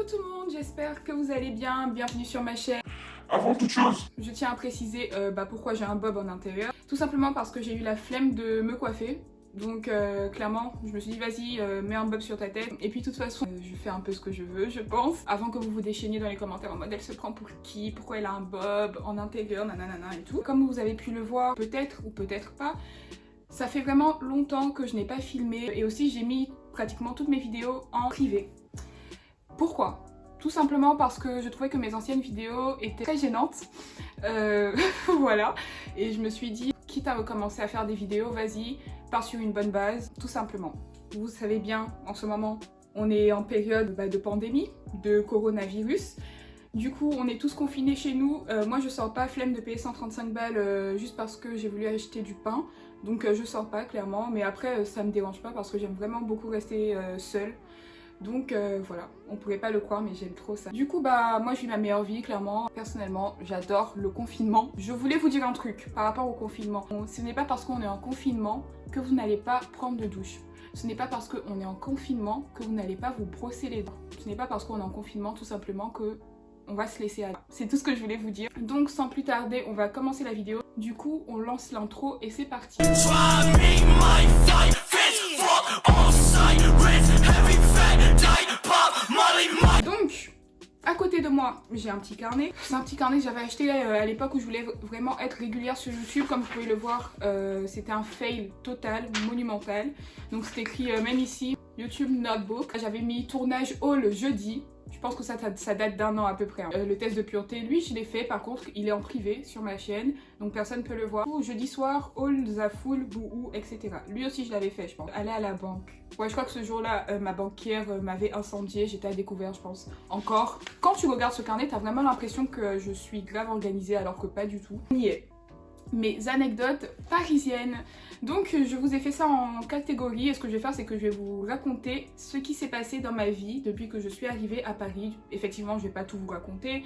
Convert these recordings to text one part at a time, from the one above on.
Coucou tout le monde, j'espère que vous allez bien, bienvenue sur ma chaîne. Avant toute chose, Je tiens à préciser pourquoi j'ai un bob en intérieur. Tout simplement parce que j'ai eu la flemme de me coiffer. Donc clairement, je me suis dit vas-y, mets un bob sur ta tête. Et puis de toute façon, je fais un peu ce que je veux, je pense. Avant que vous vous déchaîniez dans les commentaires en mode elle se prend pour qui, pourquoi elle a un bob en intérieur, nanana et tout. Comme vous avez pu le voir, peut-être ou peut-être pas, ça fait vraiment longtemps que je n'ai pas filmé. Et aussi j'ai mis pratiquement toutes mes vidéos en privé. Pourquoi ? Tout simplement parce que je trouvais que mes anciennes vidéos étaient très gênantes. Voilà. Et je me suis dit, quitte à recommencer à faire des vidéos, vas-y, pars sur une bonne base, tout simplement. Vous savez bien, en ce moment, on est en période de pandémie, de coronavirus. Du coup, on est tous confinés chez nous. Moi, je sors pas, flemme de payer 135 balles juste parce que j'ai voulu acheter du pain. Donc, je sors pas, clairement. Mais après, ça me dérange pas parce que j'aime vraiment beaucoup rester seule. Donc voilà, on pourrait pas le croire mais j'aime trop ça. Du coup moi je vis ma meilleure vie clairement. Personnellement j'adore le confinement. Je voulais vous dire un truc par rapport au confinement. Ce n'est pas parce qu'on est en confinement que vous n'allez pas prendre de douche. Ce n'est pas parce qu'on est en confinement que vous n'allez pas vous brosser les dents. Ce n'est pas parce qu'on est en confinement tout simplement que on va se laisser aller. C'est tout ce que je voulais vous dire. Donc sans plus tarder, on va commencer la vidéo. Du coup, on lance l'intro et c'est parti. Donc, à côté de moi, j'ai un petit carnet. C'est un petit carnet que j'avais acheté à l'époque où je voulais vraiment être régulière sur YouTube. Comme vous pouvez le voir, c'était un fail total, monumental. Donc c'est écrit même ici, YouTube Notebook. J'avais mis tournage haul jeudi. Je pense que ça date d'un an à peu près. Le test de pureté, lui, je l'ai fait. Par contre, il est en privé sur ma chaîne. Donc personne ne peut le voir. Jeudi soir, haul, Zafoul, Bouhou, etc. Lui aussi, je l'avais fait, je pense. Aller à la banque. Ouais, je crois que ce jour-là, ma banquière m'avait incendié. J'étais à découvert, je pense. Encore. Quand tu regardes ce carnet, t'as vraiment l'impression que je suis grave organisée alors que pas du tout. On y est. Mes anecdotes parisiennes. Donc je vous ai fait ça en catégories et ce que je vais faire c'est que je vais vous raconter ce qui s'est passé dans ma vie depuis que je suis arrivée à Paris. Effectivement je vais pas tout vous raconter,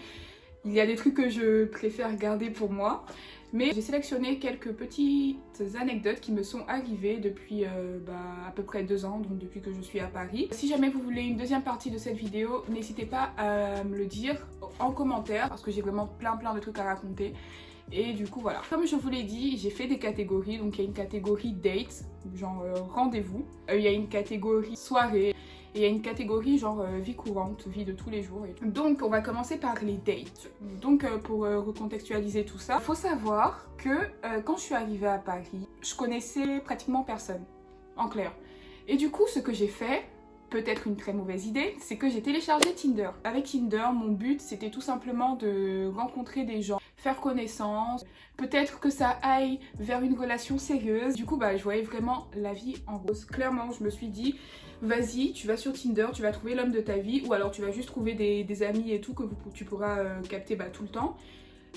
il y a des trucs que je préfère garder pour moi, mais j'ai sélectionné quelques petites anecdotes qui me sont arrivées depuis à peu près 2 ans, donc depuis que je suis à Paris. Si jamais vous voulez une deuxième partie de cette vidéo, n'hésitez pas à me le dire en commentaire parce que j'ai vraiment plein de trucs à raconter. Et du coup voilà, comme je vous l'ai dit, j'ai fait des catégories. Donc il y a une catégorie date, genre rendez-vous. Il y a une catégorie soirée. Et il y a une catégorie genre vie courante, vie de tous les jours. Et tout. Donc on va commencer par les dates. Donc pour recontextualiser tout ça, il faut savoir que quand je suis arrivée à Paris, je connaissais pratiquement personne, en clair. Et du coup ce que j'ai fait, peut-être une très mauvaise idée, c'est que j'ai téléchargé Tinder. Avec Tinder, mon but c'était tout simplement de rencontrer des gens, faire connaissance, peut-être que ça aille vers une relation sérieuse. Du coup je voyais vraiment la vie en rose. Clairement je me suis dit, vas-y tu vas sur Tinder, tu vas trouver l'homme de ta vie ou alors tu vas juste trouver des amis et tout que tu pourras capter tout le temps.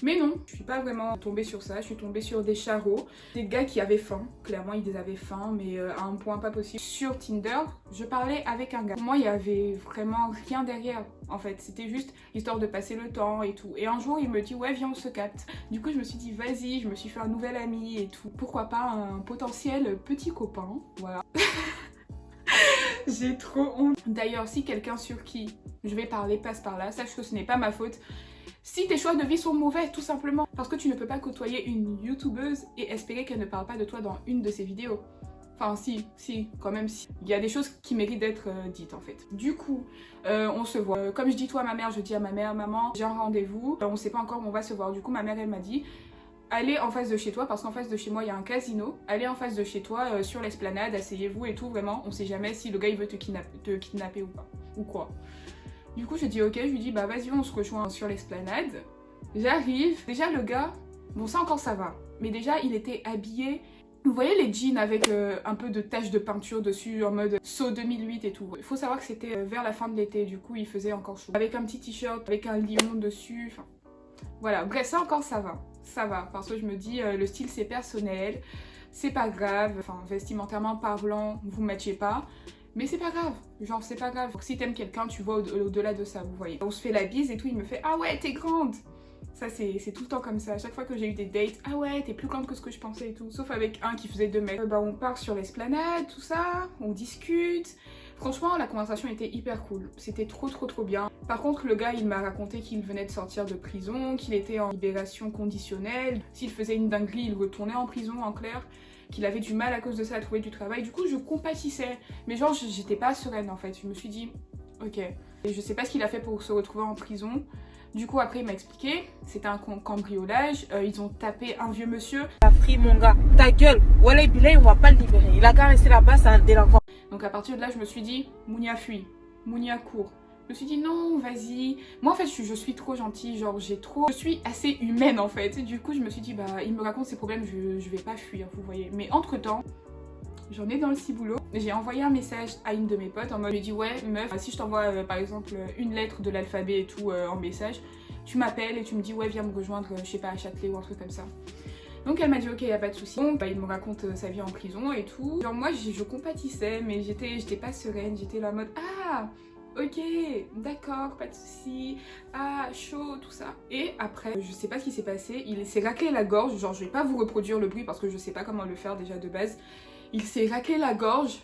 Mais non, je suis pas vraiment tombée sur ça, je suis tombée sur des charros, des gars qui avaient faim, clairement ils avaient faim mais à un point pas possible. Sur Tinder, je parlais avec un gars. Moi il y avait vraiment rien derrière en fait, c'était juste histoire de passer le temps et tout. Et un jour il me dit ouais viens on se capte. Du coup je me suis dit vas-y, je me suis fait un nouvel ami et tout. Pourquoi pas un potentiel petit copain, voilà. J'ai trop honte. D'ailleurs si quelqu'un sur qui je vais parler passe par là, sache que ce n'est pas ma faute. Si tes choix de vie sont mauvais, tout simplement. Parce que tu ne peux pas côtoyer une youtubeuse et espérer qu'elle ne parle pas de toi dans une de ses vidéos. Enfin si, quand même si. Il y a des choses qui méritent d'être dites en fait. Du coup, on se voit. Comme je dis toi à ma mère, je dis à ma mère, maman, j'ai un rendez-vous. On sait pas encore où on va se voir. Du coup, ma mère, elle m'a dit, allez en face de chez toi, parce qu'en face de chez moi, il y a un casino. Allez en face de chez toi, sur l'esplanade, asseyez-vous et tout, vraiment. On sait jamais si le gars, il veut te kidnapper ou pas. Ou quoi. Du coup je dis ok, je lui dis vas-y on se rejoint sur l'esplanade. J'arrive, déjà le gars, bon ça encore ça va, mais déjà il était habillé, vous voyez les jeans avec un peu de taches de peinture dessus en mode saut 2008 et tout. Il faut savoir que c'était vers la fin de l'été, du coup il faisait encore chaud. Avec un petit t-shirt, avec un lion dessus, enfin voilà, bref ça encore ça va, parce que je me dis le style c'est personnel, c'est pas grave, enfin vestimentairement parlant, vous matchez pas. Mais c'est pas grave, genre c'est pas grave. Si t'aimes quelqu'un, tu vois au-delà de ça, vous voyez. On se fait la bise et tout, il me fait ah ouais t'es grande. Ça c'est tout le temps comme ça, à chaque fois que j'ai eu des dates, ah ouais t'es plus grande que ce que je pensais et tout. Sauf avec un qui faisait 2 mètres. On part sur l'esplanade, tout ça, on discute. Franchement, la conversation était hyper cool. C'était trop bien. Par contre, le gars, il m'a raconté qu'il venait de sortir de prison, qu'il était en libération conditionnelle. S'il faisait une dinguerie, il retournait en prison, en clair. Qu'il avait du mal à cause de ça à trouver du travail. Du coup, je compatissais. Mais genre, j'étais pas sereine en fait. Je me suis dit, ok. Et je sais pas ce qu'il a fait pour se retrouver en prison. Du coup, après, il m'a expliqué. C'était un cambriolage. Ils ont tapé un vieux monsieur. T'as pris mon gars. Ta gueule. Wallah Bilay, on va pas le libérer. Il a qu'à rester là-bas, c'est un délinquant. Donc à partir de là, je me suis dit, Mounia fuit, Mounia court. Je me suis dit non, vas-y. Moi en fait, je suis trop gentille, genre je suis assez humaine en fait. Et du coup, je me suis dit, bah il me raconte ses problèmes, je vais pas fuir, vous voyez. Mais entre temps, j'en ai dans le ciboulot. J'ai envoyé un message à une de mes potes en mode, je lui ai dit ouais meuf, si je t'envoie par exemple une lettre de l'alphabet et tout en message, tu m'appelles et tu me dis ouais viens me rejoindre, je sais pas à Châtelet ou un truc comme ça. Donc elle m'a dit ok, y a pas de souci. Bon, bah, il me raconte sa vie en prison et tout. Genre moi je compatissais mais j'étais pas sereine, j'étais là en mode ah ok, d'accord, pas de souci, ah chaud, tout ça. Et après, je sais pas ce qui s'est passé, il s'est raclé la gorge, genre je vais pas vous reproduire le bruit parce que je sais pas comment le faire déjà de base. Il s'est raclé la gorge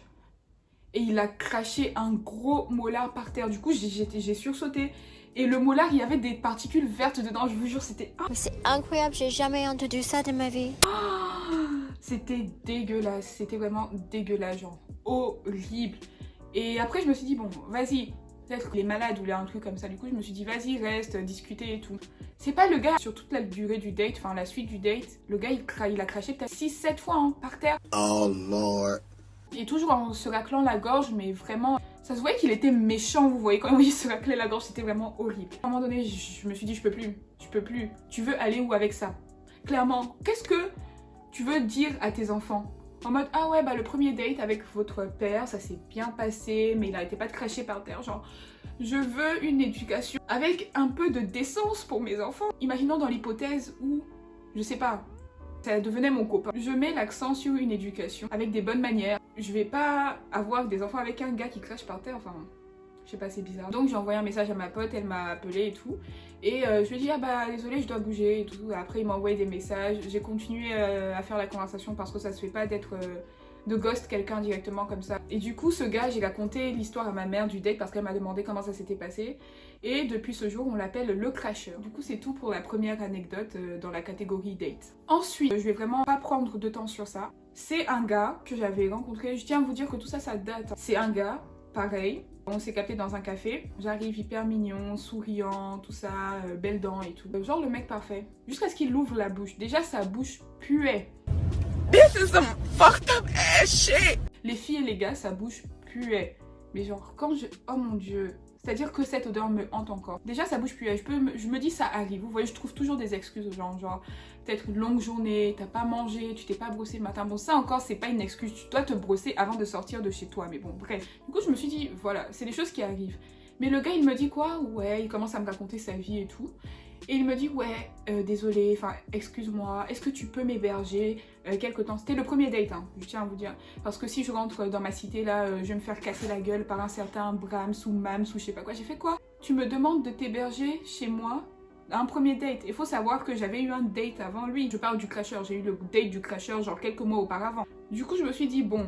et il a craché un gros molar par terre. Du coup j'ai sursauté. Et le molar, il y avait des particules vertes dedans, je vous jure, c'était... C'est incroyable, j'ai jamais entendu ça de ma vie. C'était dégueulasse, c'était vraiment dégueulasse, genre horrible. Et après, je me suis dit, bon, vas-y, peut-être qu'il est malade ou il a un truc comme ça. Du coup, je me suis dit, vas-y, reste, discuter et tout. C'est pas le gars, sur toute la durée du date, enfin la suite du date, le gars, il a craché peut-être 6-7 fois hein, par terre. Oh Lord. Et toujours en se raclant la gorge, mais vraiment... Ça se voyait qu'il était méchant, vous voyez, quand il se raclait la gorge, c'était vraiment horrible. À un moment donné, je me suis dit, je peux plus. Tu veux aller où avec ça? Clairement, qu'est-ce que tu veux dire à tes enfants? En mode, ah ouais, bah le premier date avec votre père, ça s'est bien passé, mais il arrêtait pas de cracher par terre, genre... Je veux une éducation avec un peu de décence pour mes enfants. Imaginons dans l'hypothèse où, je sais pas, ça devenait mon copain. Je mets l'accent sur une éducation avec des bonnes manières. Je vais pas avoir des enfants avec un gars qui crache par terre, enfin, je sais pas, c'est bizarre. Donc j'ai envoyé un message à ma pote, elle m'a appelé et tout. Et je lui ai dit, ah bah désolé, je dois bouger et tout. Après il m'a envoyé des messages. J'ai continué à faire la conversation parce que ça se fait pas d'être... de ghost quelqu'un directement comme ça. Et du coup, ce gars, j'ai raconté l'histoire à ma mère du date parce qu'elle m'a demandé comment ça s'était passé. Et depuis ce jour, on l'appelle le crasheur. Du coup, c'est tout pour la première anecdote dans la catégorie date. Ensuite, je vais vraiment pas prendre de temps sur ça. C'est un gars que j'avais rencontré. Je tiens à vous dire que tout ça, ça date. C'est un gars, pareil. On s'est capté dans un café. J'arrive hyper mignon, souriant, tout ça, belles dents et tout. Genre le mec parfait. Jusqu'à ce qu'il ouvre la bouche. Déjà, sa bouche puait. This is some fucked up ass shit. Les filles et les gars, sa bouche puait. Mais genre, quand je... Oh mon dieu. C'est-à-dire que cette odeur me hante encore. Déjà, sa bouche puait. Je me dis, ça arrive. Vous voyez, je trouve toujours des excuses aux gens. Genre, peut-être une longue journée, t'as pas mangé, tu t'es pas brossé le matin. Bon, ça encore, c'est pas une excuse. Tu dois te brosser avant de sortir de chez toi. Mais bon, bref. Du coup, je me suis dit, voilà, c'est des choses qui arrivent. Mais le gars, il me dit quoi? Ouais, il commence à me raconter sa vie et tout. Et il me dit ouais, désolé, enfin excuse-moi, est-ce que tu peux m'héberger quelque temps? C'était le premier date, hein, je tiens à vous dire. Parce que si je rentre dans ma cité là, je vais me faire casser la gueule par un certain Brahms ou Mams ou je sais pas quoi. J'ai fait quoi? Tu me demandes de t'héberger chez moi à un premier date. Il faut savoir que j'avais eu un date avant lui. Je parle du crasheur, j'ai eu le date du crasheur genre quelques mois auparavant. Du coup je me suis dit bon,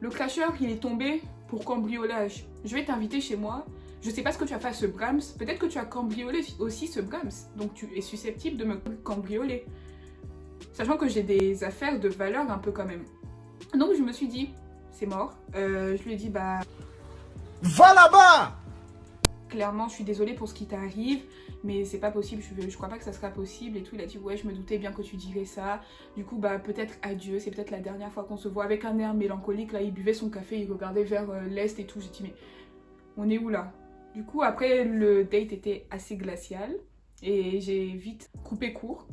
le crasheur il est tombé pour cambriolage. Je vais t'inviter chez moi. Je sais pas ce que tu as fait à ce Brahms, peut-être que tu as cambriolé aussi ce Brahms, donc tu es susceptible de me cambrioler. Sachant que j'ai des affaires de valeur un peu quand même. Donc je me suis dit, c'est mort. Je lui ai dit, bah... Va là-bas! Clairement, je suis désolée pour ce qui t'arrive, mais c'est pas possible, je crois pas que ça sera possible et tout. Il a dit, ouais, je me doutais bien que tu dirais ça. Du coup, bah peut-être adieu, c'est peut-être la dernière fois qu'on se voit. Avec un air mélancolique, là, il buvait son café, il regardait vers l'est et tout. J'ai dit, mais on est où là? Du coup, après, le date était assez glacial et j'ai vite coupé court.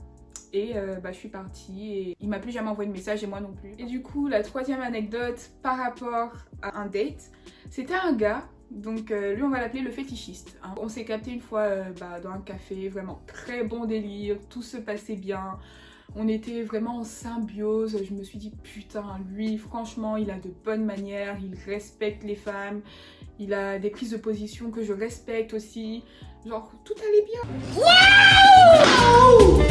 Et bah, je suis partie et il m'a plus jamais envoyé de message et moi non plus. Et du coup, la troisième anecdote par rapport à un date, c'était un gars, donc lui on va l'appeler le fétichiste. Hein. On s'est capté une fois dans un café, vraiment très bon délire, tout se passait bien. On était vraiment en symbiose, je me suis dit putain, lui franchement il a de bonnes manières, il respecte les femmes, il a des prises de position que je respecte aussi, genre tout allait bien. Wow!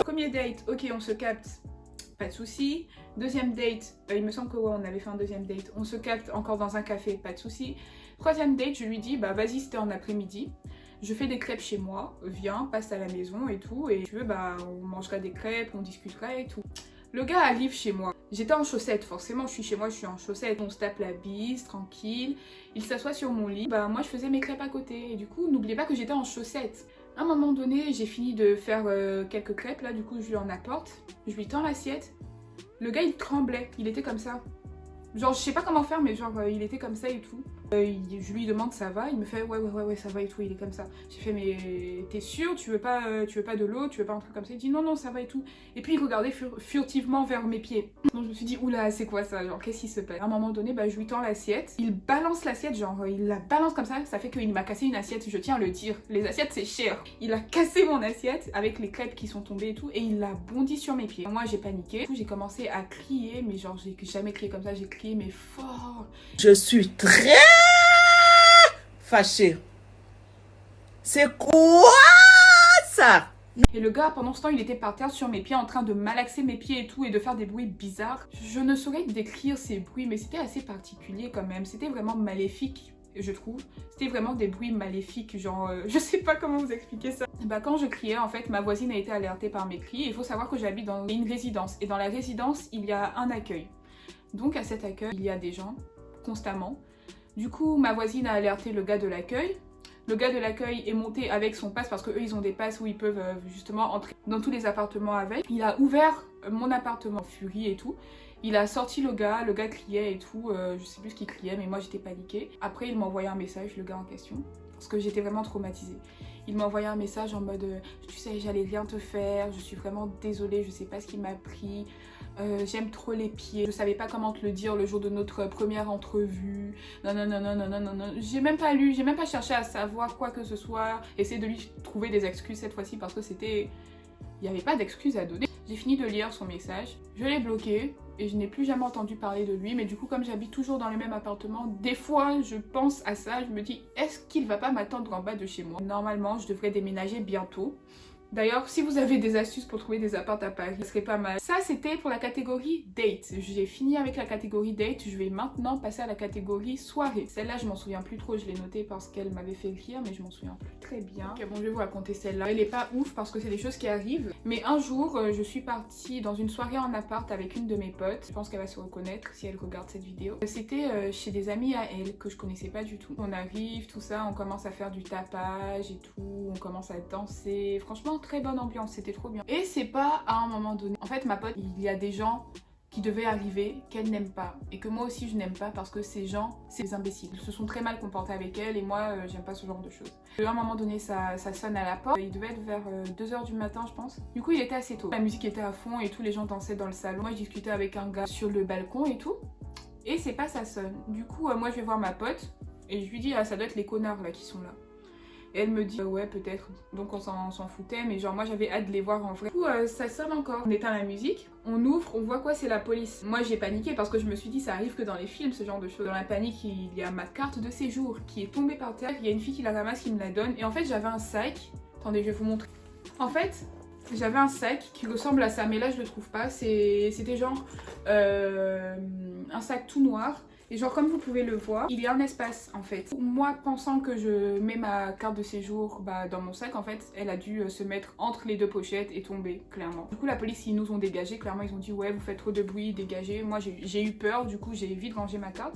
Premier date, ok on se capte, pas de souci. Deuxième date, il me semble que ouais, on avait fait un deuxième date. On se capte encore dans un café, pas de souci. Troisième date, je lui dis, bah vas-y, c'était en après-midi. Je fais des crêpes chez moi, viens, passe à la maison et tout. Et tu veux, bah on mangera des crêpes, on discutera et tout. Le gars arrive chez moi. J'étais en chaussettes, forcément, je suis chez moi, je suis en chaussettes. On se tape la bise, tranquille. Il s'assoit sur mon lit. Bah moi, je faisais mes crêpes à côté. Et du coup, n'oubliez pas que j'étais en chaussettes. À un moment donné, j'ai fini de faire quelques crêpes. Là, du coup, je lui en apporte. Je lui tends l'assiette. Le gars, il tremblait. Il était comme ça. Genre, je sais pas comment faire, mais genre, il était comme ça et tout. Je lui demande ça va, il me fait ouais ça va et tout, il est comme ça. J'ai fait mais t'es sûr, tu veux pas de l'eau, tu veux pas un truc comme ça? Il dit non ça va et tout. Et puis il regardait furtivement vers mes pieds. Donc je me suis dit oula c'est quoi ça, genre qu'est-ce qui se passe? À un moment donné bah je lui tends l'assiette, il balance l'assiette, genre il la balance comme ça fait qu'il m'a cassé une assiette, je tiens à le dire, les assiettes c'est cher. Il a cassé mon assiette avec les crêpes qui sont tombées et tout et il l'a bondi sur mes pieds. Moi j'ai paniqué, du coup j'ai commencé à crier, mais genre j'ai jamais crié comme ça, j'ai crié mais fort. Je suis très fâchée. C'est quoi ça? Et le gars, pendant ce temps, il était par terre sur mes pieds en train de malaxer mes pieds et tout et de faire des bruits bizarres. Je ne saurais décrire ces bruits, mais c'était assez particulier quand même. C'était vraiment maléfique, je trouve. C'était vraiment des bruits maléfiques, genre... je sais pas comment vous expliquer ça. Bah quand je criais, en fait, ma voisine a été alertée par mes cris. Il faut savoir que j'habite dans une résidence. Et dans la résidence, il y a un accueil. Donc à cet accueil, il y a des gens, constamment. Du coup, ma voisine a alerté le gars de l'accueil. Le gars de l'accueil est monté avec son passe parce qu'eux, ils ont des passes où ils peuvent justement entrer dans tous les appartements avec. Il a ouvert mon appartement en furie et tout. Il a sorti le gars criait et tout. Je sais plus ce qu'il criait, mais moi j'étais paniquée. Après, il m'a envoyé un message, le gars en question, parce que j'étais vraiment traumatisée. Il m'a envoyé un message en mode tu sais, j'allais rien te faire, je suis vraiment désolée, je sais pas ce qui m'a pris. J'aime trop les pieds, je savais pas comment te le dire le jour de notre première entrevue. Non. J'ai même pas lu, j'ai même pas cherché à savoir quoi que ce soit. Essayer de lui trouver des excuses cette fois-ci parce que c'était... Il n'y avait pas d'excuses à donner. J'ai fini de lire son message, je l'ai bloqué et je n'ai plus jamais entendu parler de lui. Mais du coup, comme j'habite toujours dans le même appartement, des fois je pense à ça, je me dis est-ce qu'il va pas m'attendre en bas de chez moi? Normalement, je devrais déménager bientôt. D'ailleurs, si vous avez des astuces pour trouver des apparts à Paris, ce serait pas mal. Ça, c'était pour la catégorie date. J'ai fini avec la catégorie date. Je vais maintenant passer à la catégorie soirée. Celle-là, je m'en souviens plus trop. Je l'ai notée parce qu'elle m'avait fait rire, mais je m'en souviens plus très bien. Ok, bon, je vais vous raconter celle-là. Elle est pas ouf parce que c'est des choses qui arrivent. Mais un jour, je suis partie dans une soirée en appart avec une de mes potes. Je pense qu'elle va se reconnaître si elle regarde cette vidéo. C'était chez des amis à elle que je connaissais pas du tout. On arrive, tout ça, on commence à faire du tapage et tout. On commence à danser. Franchement, très bonne ambiance, c'était trop bien. Et c'est pas à un moment donné. En fait, ma pote, il y a des gens qui devaient arriver qu'elle n'aime pas et que moi aussi je n'aime pas parce que ces gens, c'est des imbéciles. Ils se sont très mal comportés avec elle et moi, j'aime pas ce genre de choses. À un moment donné, ça sonne à la porte. Il devait être vers 2h du matin, je pense. Du coup, il était assez tôt. La musique était à fond et tous les gens dansaient dans le salon. Moi, je discutais avec un gars sur le balcon et tout. Et c'est pas ça sonne. Du coup, moi, je vais voir ma pote et je lui dis, ah, ça doit être les connards là qui sont là. Et elle me dit ouais peut-être, donc on s'en foutait, mais genre moi j'avais hâte de les voir en vrai. Du coup ça sonne encore, on éteint la musique, on ouvre, on voit quoi, c'est la police. Moi j'ai paniqué parce que je me suis dit ça arrive que dans les films ce genre de choses. Dans la panique il y a ma carte de séjour qui est tombée par terre, il y a une fille qui la ramasse, qui me la donne et en fait j'avais un sac, attendez je vais vous montrer. En fait j'avais un sac qui ressemble à ça mais là je le trouve pas, c'était genre un sac tout noir. Et genre comme vous pouvez le voir, il y a un espace en fait. Moi pensant que je mets ma carte de séjour dans mon sac, en fait elle a dû se mettre entre les deux pochettes et tomber clairement. Du coup la police ils nous ont dégagés, clairement ils ont dit ouais vous faites trop de bruit, dégagez. Moi j'ai eu peur, du coup j'ai vite rangé ma carte.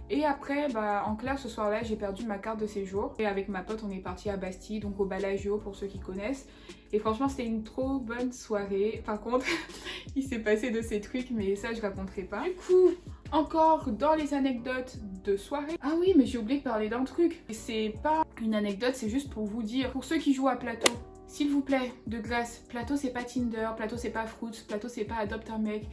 Et après, en clair, ce soir-là, j'ai perdu ma carte de séjour. Et avec ma pote, on est parti à Bastille, donc au Bellagio pour ceux qui connaissent. Et franchement, c'était une trop bonne soirée. Par contre, il s'est passé de ces trucs, mais ça, je raconterai pas. Du coup, encore dans les anecdotes de soirée. Ah oui, mais j'ai oublié de parler d'un truc. C'est pas une anecdote, c'est juste pour vous dire, pour ceux qui jouent à Plateau, s'il vous plaît, de grâce, Plateau c'est pas Tinder, Plateau c'est pas Fruits, Plateau c'est pas Adopte un mec,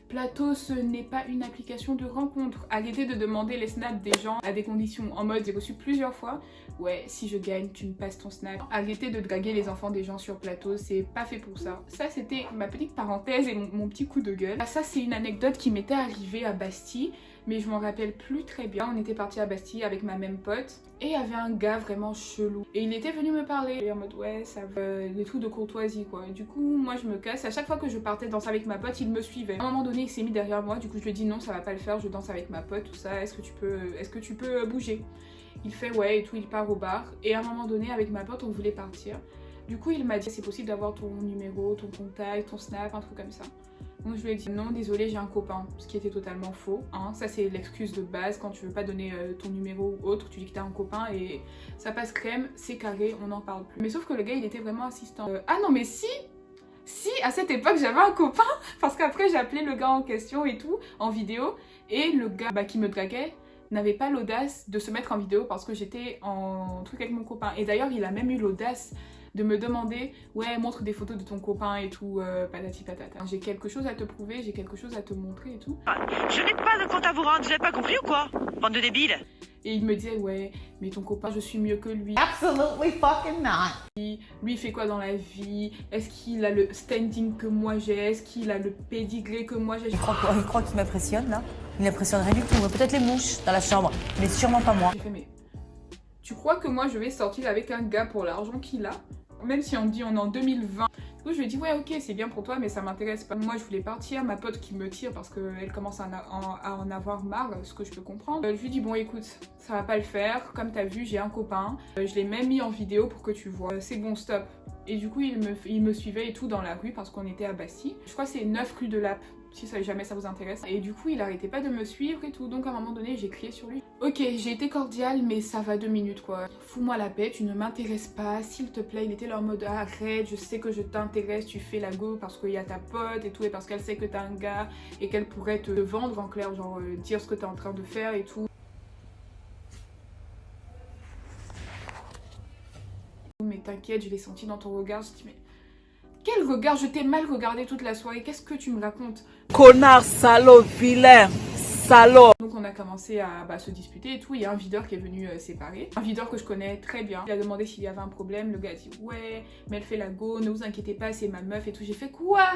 Plateau ce n'est pas une application de rencontre. Arrêtez de demander les snaps des gens à des conditions en mode j'ai reçu plusieurs fois. Ouais, si je gagne, tu me passes ton snap. Arrêtez de draguer les enfants des gens sur Plateau, c'est pas fait pour ça. Ça c'était ma petite parenthèse et mon petit coup de gueule. Ça c'est une anecdote qui m'était arrivée à Bastille. mais je m'en rappelle plus très bien. On était parti à Bastille avec ma même pote et il y avait un gars vraiment chelou et il était venu me parler et en mode ouais ça va, des trucs de courtoisie quoi. Et du coup moi je me casse, à chaque fois que je partais danser avec ma pote il me suivait. À un moment donné il s'est mis derrière moi, du coup je lui ai dit non ça va pas le faire, je danse avec ma pote tout ça, est-ce que tu peux bouger? Il fait ouais et tout, il part au bar et à un moment donné avec ma pote on voulait partir. Du coup il m'a dit c'est possible d'avoir ton numéro, ton contact, ton snap, un truc comme ça. Donc je lui ai dit non désolé j'ai un copain, ce qui était totalement faux, hein. Ça c'est l'excuse de base quand tu veux pas donner ton numéro ou autre, tu dis que t'as un copain et ça passe crème, c'est carré, on n'en parle plus. Mais sauf que le gars il était vraiment insistant. Ah non mais si à cette époque j'avais un copain, parce qu'après j'ai appelé le gars en question et tout, en vidéo, et le gars qui me draguait n'avait pas l'audace de se mettre en vidéo parce que j'étais en truc avec mon copain. Et d'ailleurs il a même eu l'audace de me demander ouais montre des photos de ton copain et tout, patati patata. J'ai quelque chose à te prouver, j'ai quelque chose à te montrer et tout. Je n'ai pas de compte à vous rendre, vous avez pas compris ou quoi? Bande de débiles. Et il me disait ouais mais ton copain je suis mieux que lui. Absolutely fucking not. Lui il fait quoi dans la vie? Est-ce qu'il a le standing que moi j'ai? Est-ce qu'il a le pédigré que moi j'ai? Il croit qu'il m'impressionne là. Il n'impressionne rien du tout. Peut-être les mouches dans la chambre, mais sûrement pas moi. J'ai fait mais tu crois que moi je vais sortir avec un gars pour l'argent qu'il a? Même si on dit on est en 2020. Du coup je lui ai dit ouais ok c'est bien pour toi mais ça m'intéresse pas. Moi je voulais partir, ma pote qui me tire parce qu'elle commence à en avoir marre, ce que je peux comprendre. Je lui ai dit bon écoute ça va pas le faire, comme t'as vu j'ai un copain. Je l'ai même mis en vidéo pour que tu vois. C'est bon stop. Et du coup il me suivait et tout dans la rue parce qu'on était à Bastille. Je crois que c'est 9 rue de Lappe, si jamais ça vous intéresse. Et du coup il arrêtait pas de me suivre et tout, donc à un moment donné j'ai crié sur lui. Ok j'ai été cordiale mais ça va 2 minutes quoi. Fous-moi la paix, tu ne m'intéresses pas, s'il te plaît. Il était là en mode arrête, je sais que je t'intéresse, tu fais la go parce qu'il y a ta pote et tout, et parce qu'elle sait que t'as un gars et qu'elle pourrait te vendre en clair, genre dire ce que t'es en train de faire et tout. Mais t'inquiète, je l'ai senti dans ton regard, je me dis mais quel regard? Je t'ai mal regardé toute la soirée, qu'est-ce que tu me racontes? Connard, salaud, vilain, salaud. Donc on a commencé à se disputer et tout, il y a un videur qui est venu séparer. Un videur que je connais très bien. Il a demandé s'il y avait un problème, le gars a dit ouais, mais elle fait la go, ne vous inquiétez pas, c'est ma meuf et tout. J'ai fait quoi?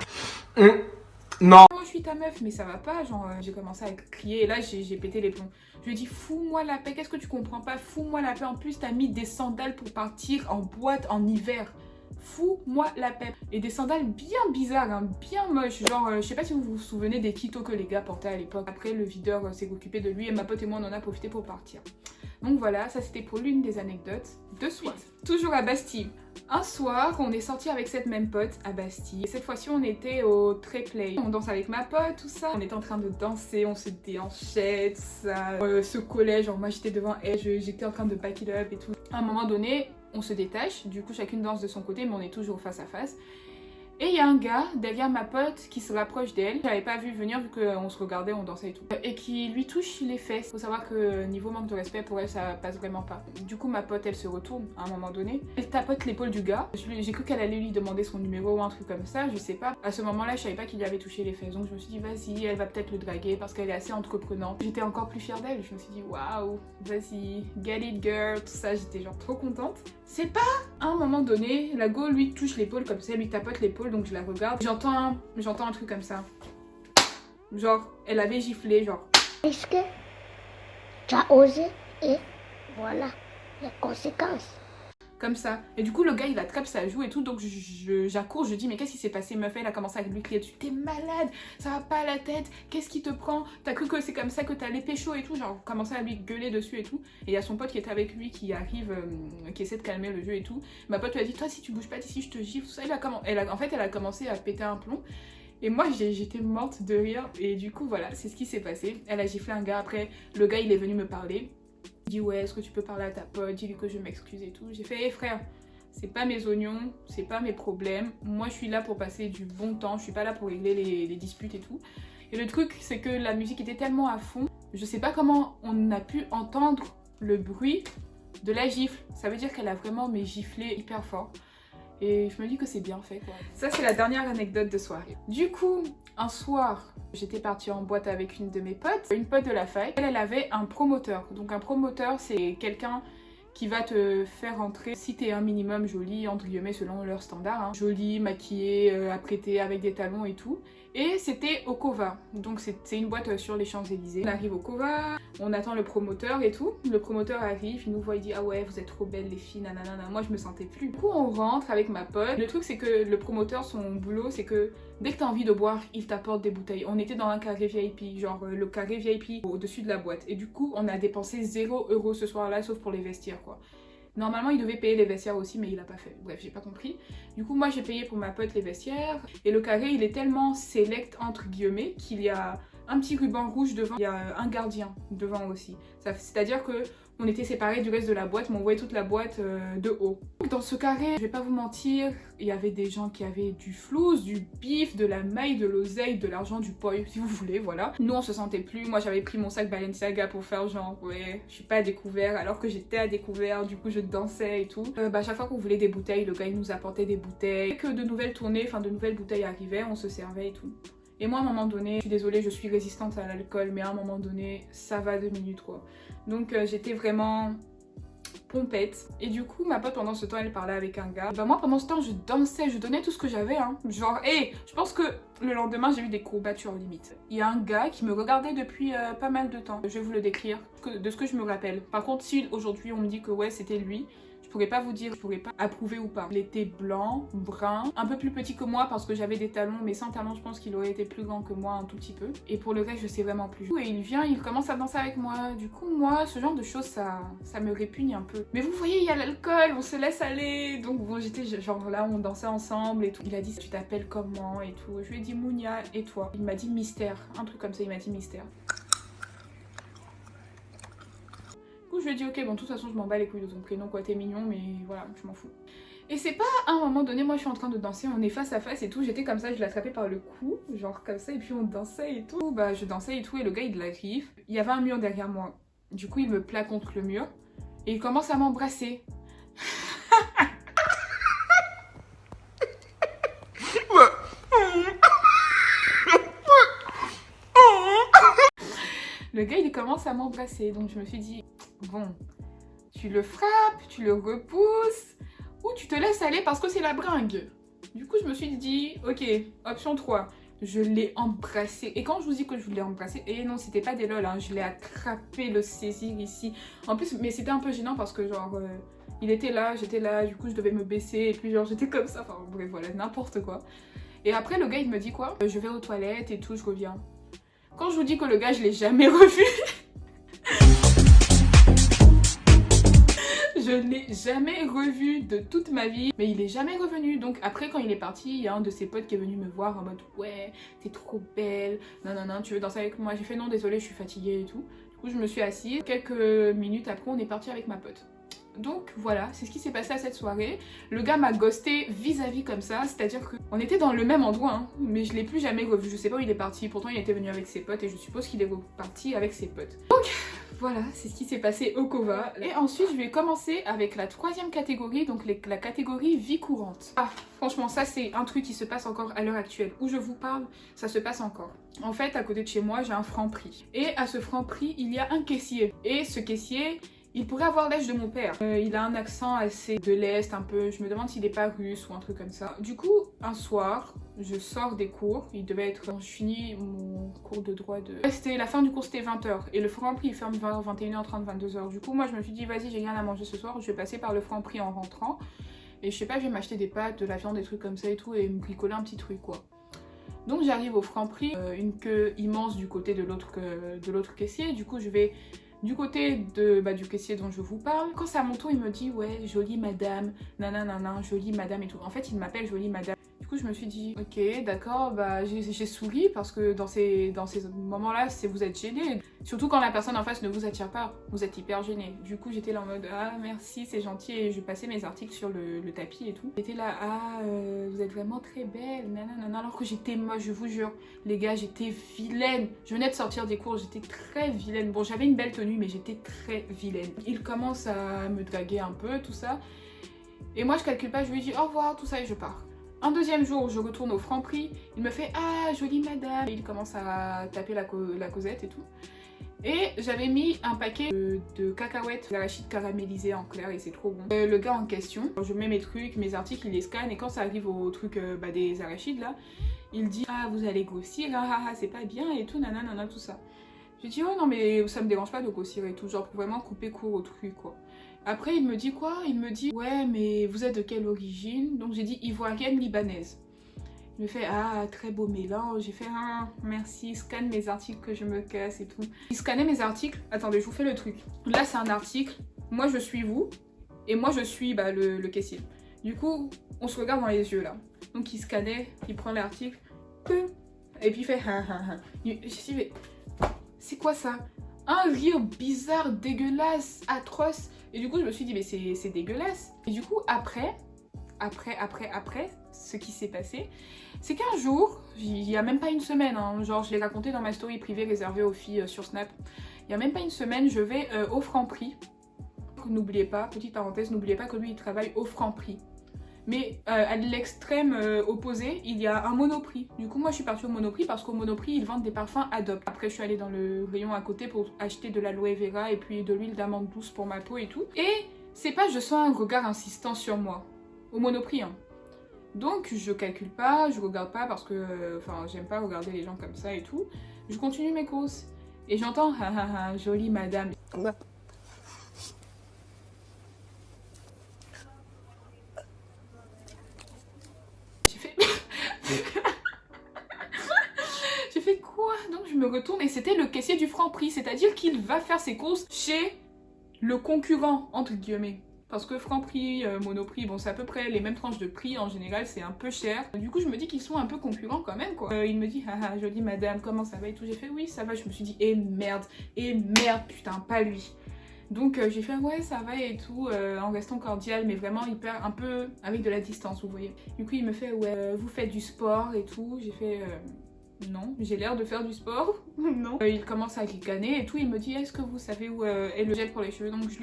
Non. Moi je suis ta meuf, mais ça va pas, genre j'ai commencé à crier et là j'ai pété les plombs. Je lui ai dit fous-moi la paix, qu'est-ce que tu comprends pas? Fous-moi la paix, en plus t'as mis des sandales pour partir en boîte en hiver. Fous-moi la paix. Et des sandales bien bizarres, hein, bien moches. Genre, je sais pas si vous vous souvenez des kitos que les gars portaient à l'époque. Après, le videur s'est occupé de lui et ma pote et moi, on en a profité pour partir. Donc voilà, ça c'était pour l'une des anecdotes de soir. Toujours à Bastille. Un soir, on est sorti avec cette même pote à Bastille. Et cette fois-ci, on était au Tréplay. On danse avec ma pote, tout ça. On était en train de danser, on se déhanchait, tout ça. Se collait, genre moi j'étais devant elle, j'étais en train de back it up et tout. À un moment donné, on se détache, du coup chacune danse de son côté, mais on est toujours face à face. Et il y a un gars derrière ma pote qui se rapproche d'elle. Je l'avais pas vu venir vu qu'on se regardait, on dansait et tout. Et qui lui touche les fesses. Faut savoir que niveau manque de respect pour elle, ça passe vraiment pas. Du coup ma pote elle se retourne à un moment donné. Elle tapote l'épaule du gars. J'ai cru qu'elle allait lui demander son numéro ou un truc comme ça, je sais pas. À ce moment-là je savais pas qu'il lui avait touché les fesses. Donc je me suis dit vas-y, elle va peut-être le draguer parce qu'elle est assez entreprenante. J'étais encore plus fière d'elle. Je me suis dit waouh, vas-y, get it girl, tout ça. J'étais genre trop contente. C'est pas à un moment donné, la go lui touche l'épaule comme ça, lui tapote l'épaule, donc je la regarde. J'entends un truc comme ça. Genre, elle avait giflé, genre. Est-ce que tu as osé et voilà les conséquences. Comme ça. Et du coup, le gars, il attrape sa joue et tout. Donc, j'accours, je dis, mais qu'est-ce qui s'est passé, meuf? Elle a commencé à lui crier dessus. T'es malade, ça va pas à la tête. Qu'est-ce qui te prend? T'as cru que c'est comme ça que t'allais pécho et tout. Genre, commencer à lui gueuler dessus et tout. Et il y a son pote qui est avec lui qui arrive, qui essaie de calmer le jeu et tout. Ma pote lui a dit, toi, si tu bouges pas d'ici, je te gifle. Tout ça. En fait, elle a commencé à péter un plomb. Et moi j'étais morte de rire. Et du coup, voilà, c'est ce qui s'est passé. Elle a giflé un gars. Après, le gars, il est venu me parler. Il dit ouais, est-ce que tu peux parler à ta pote, dis-lui que je m'excuse et tout. J'ai fait hé frère, c'est pas mes oignons, c'est pas mes problèmes. Moi je suis là pour passer du bon temps, je suis pas là pour régler les disputes et tout. Et le truc c'est que la musique était tellement à fond, je sais pas comment on a pu entendre le bruit de la gifle. Ça veut dire qu'elle a vraiment giflé hyper fort. Et je me dis que c'est bien fait quoi. Ça c'est la dernière anecdote de soirée. Du coup, un soir, j'étais partie en boîte avec une de mes potes, une pote de la fac. Elle avait un promoteur. Donc un promoteur c'est quelqu'un qui va te faire entrer si t'es un minimum jolie, entre guillemets selon leurs standards. Hein. Jolie, maquillée, apprêtée avec des talons et tout. Et c'était au Cova, donc c'est une boîte sur les Champs-Élysées. On arrive au Cova, on attend le promoteur et tout. Le promoteur arrive, il nous voit, il dit ah ouais vous êtes trop belles les filles, nanana. Moi je me sentais plus. Du coup on rentre avec ma pote. Le truc c'est que le promoteur, son boulot c'est que dès que t'as envie de boire, il t'apporte des bouteilles. On était dans un carré VIP, genre le carré VIP au-dessus de la boîte. Et du coup on a dépensé 0 € ce soir-là, sauf pour les vestiaires quoi. Normalement, il devait payer les vestiaires aussi, mais il a pas fait. Bref, j'ai pas compris. Du coup, moi, j'ai payé pour ma pote les vestiaires. Et le carré, il est tellement select, entre guillemets, qu'il y a un petit ruban rouge devant. Il y a un gardien devant aussi. C'est-à-dire que on était séparés du reste de la boîte, mais on voyait toute la boîte de haut. Dans ce carré, je vais pas vous mentir, il y avait des gens qui avaient du flouze, du bif, de la maille, de l'oseille, de l'argent, du poi, si vous voulez, voilà. Nous, on se sentait plus. Moi, j'avais pris mon sac Balenciaga pour faire genre, ouais, je suis pas à découvert, alors que j'étais à découvert, du coup, je dansais et tout. À chaque fois qu'on voulait des bouteilles, le gars, il nous apportait des bouteilles. Dès que de nouvelles tournées, enfin, de nouvelles bouteilles arrivaient, on se servait et tout. Et moi, à un moment donné, je suis désolée, je suis résistante à l'alcool, mais à un moment donné, ça va 2 minutes, quoi. Donc, j'étais vraiment pompette. Et du coup, ma pote, pendant ce temps, elle parlait avec un gars. Bah moi, pendant ce temps, je dansais, je donnais tout ce que j'avais, hein. Genre, je pense que le lendemain, j'ai eu des courbatures limite. Il y a un gars qui me regardait depuis pas mal de temps. Je vais vous le décrire, de ce que je me rappelle. Par contre, si aujourd'hui, on me dit que ouais, c'était lui, je pourrais pas vous dire, je pourrais pas approuver ou pas. Il était blanc, brun, un peu plus petit que moi parce que j'avais des talons, mais sans talons, je pense qu'il aurait été plus grand que moi un tout petit peu. Et pour le reste, je sais vraiment plus. Et il vient, il commence à danser avec moi. Du coup, moi, ce genre de choses, ça me répugne un peu. Mais vous voyez, il y a l'alcool, on se laisse aller. Donc bon, j'étais genre là, on dansait ensemble et tout. Il a dit, tu t'appelles comment et tout. Je lui ai dit Mounia, et toi? Il m'a dit Mystère, un truc comme ça, il m'a dit Mystère. Je lui ai dit ok, bon de toute façon je m'en bats les couilles de ton prénom quoi, t'es mignon mais voilà, je m'en fous. Et c'est pas à un moment donné, moi je suis en train de danser, on est face à face et tout, j'étais comme ça, je l'attrapais par le cou, genre comme ça et puis on dansait et tout. Bah je dansais et tout et le gars il arrive, il y avait un mur derrière moi, du coup il me plaque contre le mur et il commence à m'embrasser. Le gars il commence à m'embrasser, donc je me suis dit bon, tu le frappes, tu le repousses, ou tu te laisses aller parce que c'est la bringue. Du coup, je me suis dit, ok, option 3, je l'ai embrassé. Et quand je vous dis que je l'ai embrassé, et non, c'était pas des lol, hein, je l'ai attrapé, le saisir ici. En plus, mais c'était un peu gênant parce que genre, il était là, j'étais là, du coup, je devais me baisser, et puis genre, j'étais comme ça, enfin bref, voilà, n'importe quoi. Et après, le gars, il me dit quoi? Je vais aux toilettes et tout, je reviens. Quand je vous dis que le gars, je l'ai jamais revu. Je ne l'ai jamais revu de toute ma vie, mais il est jamais revenu. Donc après quand il est parti, il y a un de ses potes qui est venu me voir en mode ouais, t'es trop belle, non, tu veux danser avec moi? J'ai fait non désolé, je suis fatiguée et tout. Du coup je me suis assise. Quelques minutes après on est parti avec ma pote. Donc voilà, c'est ce qui s'est passé à cette soirée. Le gars m'a ghosté vis-à-vis comme ça, c'est-à-dire qu'on était dans le même endroit, hein, mais je l'ai plus jamais revu. Je sais pas où il est parti, pourtant il était venu avec ses potes et je suppose qu'il est reparti avec ses potes. Donc voilà, c'est ce qui s'est passé au Cova. Et ensuite je vais commencer avec la 3e catégorie, donc la catégorie vie courante. Ah, franchement ça c'est un truc qui se passe encore à l'heure actuelle. Où je vous parle, ça se passe encore. En fait, à côté de chez moi, j'ai un Franprix. Et à ce Franprix, il y a un caissier. Et ce caissier, il pourrait avoir l'âge de mon père. Il a un accent assez de l'Est, un peu. Je me demande s'il n'est pas russe ou un truc comme ça. Du coup, un soir, je sors des cours. Il devait être... Je finis mon cours de droit de... C'était la fin du cours, c'était 20h. Et le Franprix, il ferme 21h30, 22h. Du coup, moi, je me suis dit, vas-y, j'ai rien à manger ce soir. Je vais passer par le Franprix en rentrant. Et je sais pas, je vais m'acheter des pâtes, de la viande, des trucs comme ça et tout. Et me bricoler un petit truc, quoi. Donc, j'arrive au Franprix. Une queue immense du côté de l'autre caissier. Du coup, je vais... Du côté du caissier dont je vous parle, quand c'est à mon tour, il me dit ouais, jolie madame, nanana, jolie madame et tout. En fait, il m'appelle jolie madame. Du coup, je me suis dit ok, d'accord, bah j'ai souri parce que dans ces moments-là, vous êtes gêné. Surtout quand la personne en face ne vous attire pas, vous êtes hyper gêné. Du coup, j'étais là en mode ah merci, c'est gentil et je passais mes articles sur le tapis et tout. J'étais là ah vous êtes vraiment très belle, nanana, alors que j'étais moche, je vous jure. Les gars, j'étais vilaine. Je venais de sortir des cours, j'étais très vilaine. Bon, j'avais une belle tenue, mais j'étais très vilaine. Il commence à me draguer un peu, tout ça. Et moi, je calcule pas, je lui dis au revoir, tout ça et je pars. Un deuxième jour, je retourne au Franprix, il me fait « Ah, jolie madame !» Et il commence à taper la causette et tout. Et j'avais mis un paquet de cacahuètes d'arachides caramélisées en clair et c'est trop bon. Le gars en question, je mets mes trucs, mes articles, il les scanne et quand ça arrive au truc des arachides là, Il dit ah vous allez grossir, c'est pas bien et tout, nanana, tout ça. J'ai dit oh non mais ça me dérange pas de grossir et tout, genre pour vraiment couper court au truc quoi. Après il me dit quoi? Il me dit ouais mais vous êtes de quelle origine? Donc j'ai dit ivoirienne libanaise. Il me fait ah très beau mélange. J'ai fait ah merci, scanne mes articles que je me casse et tout. Il scannait mes articles. Attendez, je vous fais le truc. Là c'est un article, moi je suis vous et moi je suis le caissier. Du coup on se regarde dans les yeux là. Donc il scannait, il prend l'article et puis il fait Je dis mais c'est quoi ça? Un rire bizarre, dégueulasse, atroce. Et du coup je me suis dit mais c'est dégueulasse. Et du coup après, ce qui s'est passé, c'est qu'un jour, il y a même pas une semaine, hein, genre je l'ai raconté dans ma story privée réservée aux filles sur Snap, il y a même pas une semaine, je vais au Franprix. N'oubliez pas, petite parenthèse, n'oubliez pas que lui il travaille au Franprix. Mais à l'extrême opposé, il y a un Monoprix. Du coup moi je suis partie au Monoprix parce qu'au Monoprix ils vendent des parfums Adopt. Après je suis allée dans le rayon à côté pour acheter de l'aloe vera et puis de l'huile d'amande douce pour ma peau et tout. Et c'est pas je sens un regard insistant sur moi. Au Monoprix hein. Donc je calcule pas, je regarde pas parce que j'aime pas regarder les gens comme ça et tout. Je continue mes courses et j'entends jolie madame. J'ai fait quoi? Donc je me retourne et c'était le caissier du Franprix, c'est-à-dire qu'il va faire ses courses chez le concurrent entre guillemets. Parce que Franprix, Monoprix, bon c'est à peu près les mêmes tranches de prix en général, c'est un peu cher. Du coup je me dis qu'ils sont un peu concurrents quand même quoi. Il me dit haha jolie madame, comment ça va et tout. J'ai fait oui ça va, je me suis dit et merde, putain pas lui. Donc j'ai fait ouais ça va et tout en restant cordial mais vraiment hyper un peu avec de la distance vous voyez. Du coup il me fait ouais vous faites du sport et tout. J'ai fait non, j'ai l'air de faire du sport. Non. Il commence à ricaner et tout, il me dit est-ce que vous savez où est le gel pour les cheveux? Donc je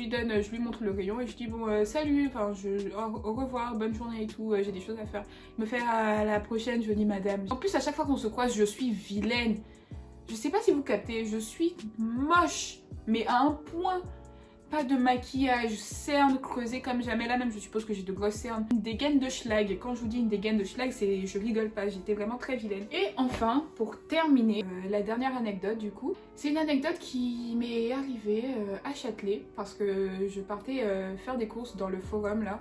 lui montre le rayon et je dis bon salut, au revoir, bonne journée et tout, j'ai des choses à faire. Il me fait à la prochaine jolie madame. En plus à chaque fois qu'on se croise je suis vilaine. Je sais pas si vous captez, je suis moche mais à un point. Pas de maquillage, cernes creusées comme jamais. Là même je suppose que j'ai de grosses cernes. Une dégaine de schlag. Quand je vous dis une dégaine de schlag, c'est je rigole pas, j'étais vraiment très vilaine. Et enfin, pour terminer, la dernière anecdote du coup, c'est une anecdote qui m'est arrivée à Châtelet parce que je partais faire des courses dans le forum là,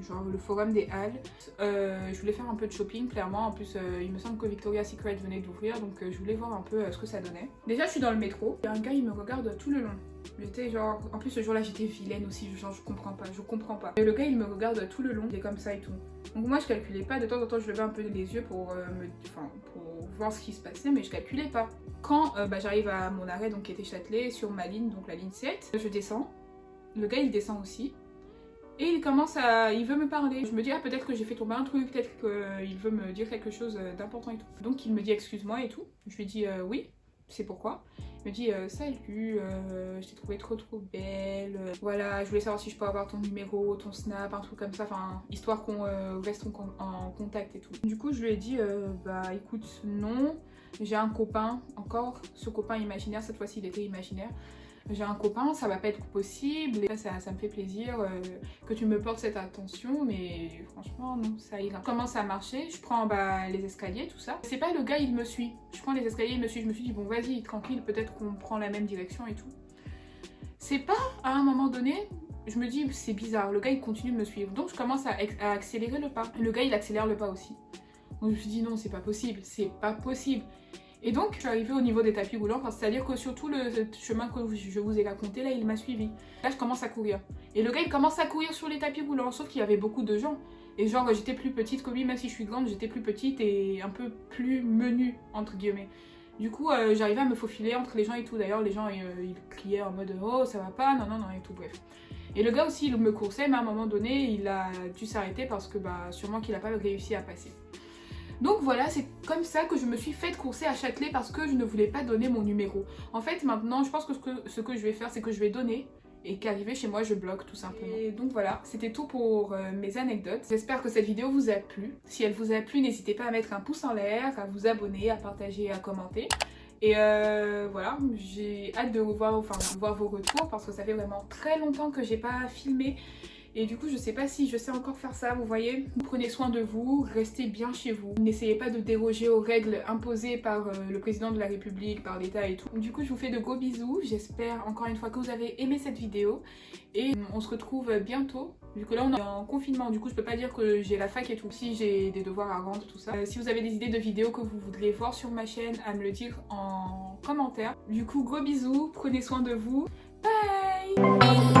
genre le forum des Halles. Je voulais faire un peu de shopping clairement. En plus il me semble que Victoria's Secret venait d'ouvrir, donc je voulais voir un peu ce que ça donnait. Déjà je suis dans le métro, il y a un gars il me regarde tout le long. J'étais genre, en plus ce jour là j'étais vilaine aussi, genre je comprends pas. Et le gars il me regarde tout le long, il est comme ça et tout. Donc moi je calculais pas, de temps en temps je levais un peu les yeux pour voir ce qui se passait, mais je calculais pas. Quand j'arrive à mon arrêt donc qui était Châtelet sur ma ligne, donc la ligne 7, je descends, le gars il descend aussi. Et il veut me parler. Je me dis ah peut-être que j'ai fait tomber un truc, peut-être qu'il veut me dire quelque chose d'important et tout. Donc il me dit excuse-moi et tout. Je lui dis oui, c'est pourquoi. Il me dit salut, je t'ai trouvé trop belle, voilà je voulais savoir si je peux avoir ton numéro, ton snap, un truc comme ça, enfin histoire qu'on reste en contact et tout. Du coup je lui ai dit bah écoute non, j'ai un copain, encore ce copain imaginaire, cette fois-ci il était imaginaire. J'ai un copain, ça va pas être possible, et ça me fait plaisir que tu me portes cette attention, mais franchement non, ça ira. Je commence à marcher, je prends les escaliers, tout ça. C'est pas le gars, il me suit. Je prends les escaliers, il me suit, je me suis dit bon vas-y, tranquille, peut-être qu'on prend la même direction et tout. C'est pas, à un moment donné, je me dis c'est bizarre, le gars il continue de me suivre. Donc je commence à accélérer le pas. Le gars il accélère le pas aussi. Donc je me suis dit non, c'est pas possible, c'est pas possible. Et donc je suis arrivée au niveau des tapis roulants, c'est-à-dire que sur tout le chemin que je vous ai raconté là, il m'a suivi. Là je commence à courir. Et le gars il commence à courir sur les tapis roulants, sauf qu'il y avait beaucoup de gens. Et genre j'étais plus petite que lui, même si je suis grande, j'étais plus petite et un peu plus menue entre guillemets. Du coup j'arrivais à me faufiler entre les gens et tout. D'ailleurs les gens ils criaient en mode oh ça va pas, non et tout, bref. Et le gars aussi il me coursait, mais à un moment donné il a dû s'arrêter parce que sûrement qu'il a pas réussi à passer. Donc voilà, c'est comme ça que je me suis fait courser à Châtelet parce que je ne voulais pas donner mon numéro. En fait maintenant je pense que ce que je vais faire c'est que je vais donner et qu'arrivé chez moi je bloque tout simplement. Et donc voilà, c'était tout pour mes anecdotes. J'espère que cette vidéo vous a plu. Si elle vous a plu, n'hésitez pas à mettre un pouce en l'air, à vous abonner, à partager, à commenter. Et voilà, j'ai hâte de voir vos retours parce que ça fait vraiment très longtemps que j'ai pas filmé Et du coup, je sais pas si je sais encore faire ça, vous voyez. Prenez soin de vous, restez bien chez vous. N'essayez pas de déroger aux règles imposées par le président de la République, par l'État et tout. Du coup, je vous fais de gros bisous. J'espère encore une fois que vous avez aimé cette vidéo. Et on se retrouve bientôt. Vu que là, on est en confinement, du coup, je peux pas dire que j'ai la fac et tout. Si j'ai des devoirs à rendre, tout ça. Si vous avez des idées de vidéos que vous voudriez voir sur ma chaîne, à me le dire en commentaire. Du coup, gros bisous, prenez soin de vous. Bye!